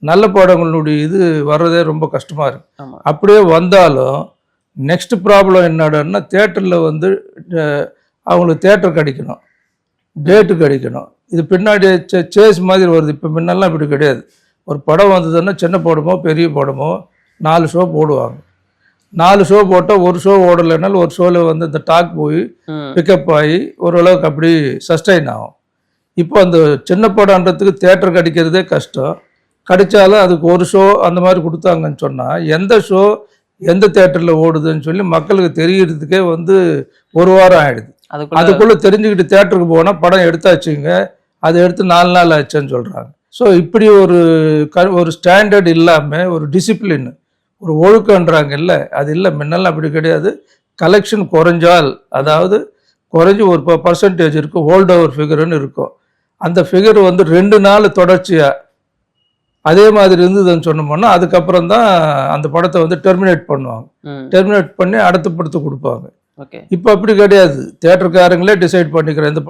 நல்ல படங்களுடைய இது வர்றதே ரொம்ப கஷ்டமாக இருக்கு. ஆமா. அப்படியே வந்தாலும் நெக்ஸ்ட் ப்ராப்ளம் என்னடான்னா தேட்டரில் வந்து அவங்களுக்கு தேட்டர் கிடைக்கணும், டேட்டு கிடைக்கணும். இது பின்னாடி சேஸ் மாதிரி வருது. இப்போ முன்னெல்லாம் இப்படி கிடையாது. ஒரு படம் வந்ததுன்னா சின்ன படமோ பெரிய படமோ 4 ஷோ போடுவாங்க. 4 ஷோ போட்டால் ஒரு ஷோ ஓடலைனாலும் ஒரு ஷோவில் வந்து இந்த டாக் போய் பிக்கப் ஆகி ஓரளவுக்கு அப்படி சஸ்டைன் ஆகும். இப்போ அந்த சின்ன படம்ன்றதுக்கு தேட்டர் கிடைக்கிறதே கஷ்டம். கிடைச்சாலும் அதுக்கு ஒரு ஷோ அந்த மாதிரி கொடுத்தாங்கன்னு சொன்னால் எந்த ஷோ எந்த தேட்டரில் ஓடுதுன்னு சொல்லி மக்களுக்கு தெரியறதுக்கே வந்து ஒரு வாரம் ஆகிடுது. அதுக்குள்ளே தெரிஞ்சுக்கிட்டு தேட்டருக்கு போனால் படம் எடுத்தாச்சுங்க, அதை எடுத்து 4 நாள் ஆச்சுன்னு சொல்கிறாங்க. ஸோ இப்படி ஒரு ஸ்டாண்டர்ட் இல்லாமல் ஒரு டிசிப்ளின் ஒரு ஒழுக்கன்றாங்க இல்லை, அது இல்லை. முன்னெல்லாம் அப்படி கிடையாது. கலெக்ஷன் குறைஞ்சால், அதாவது குறைஞ்சி ஒரு பர்சன்டேஜ் இருக்கும், ஹோல்ட் ஓவர் ஃபிகர்னு இருக்கும். அந்த ஃபிகர் வந்து 2 நாள் தொடர்ச்சியாக அதே மாதிரி இருந்ததுன்னு சொன்னோம்னா அதுக்கப்புறம் தான் அந்த படத்தை வந்து டெர்மினேட் பண்ணுவாங்க. டெர்மினேட் பண்ணி அடுத்த படத்தை கொடுப்பாங்க. இப்போ அப்படி கிடையாது. தேட்டருக்காரங்களே டிசைட் பண்ணிக்கிற இந்த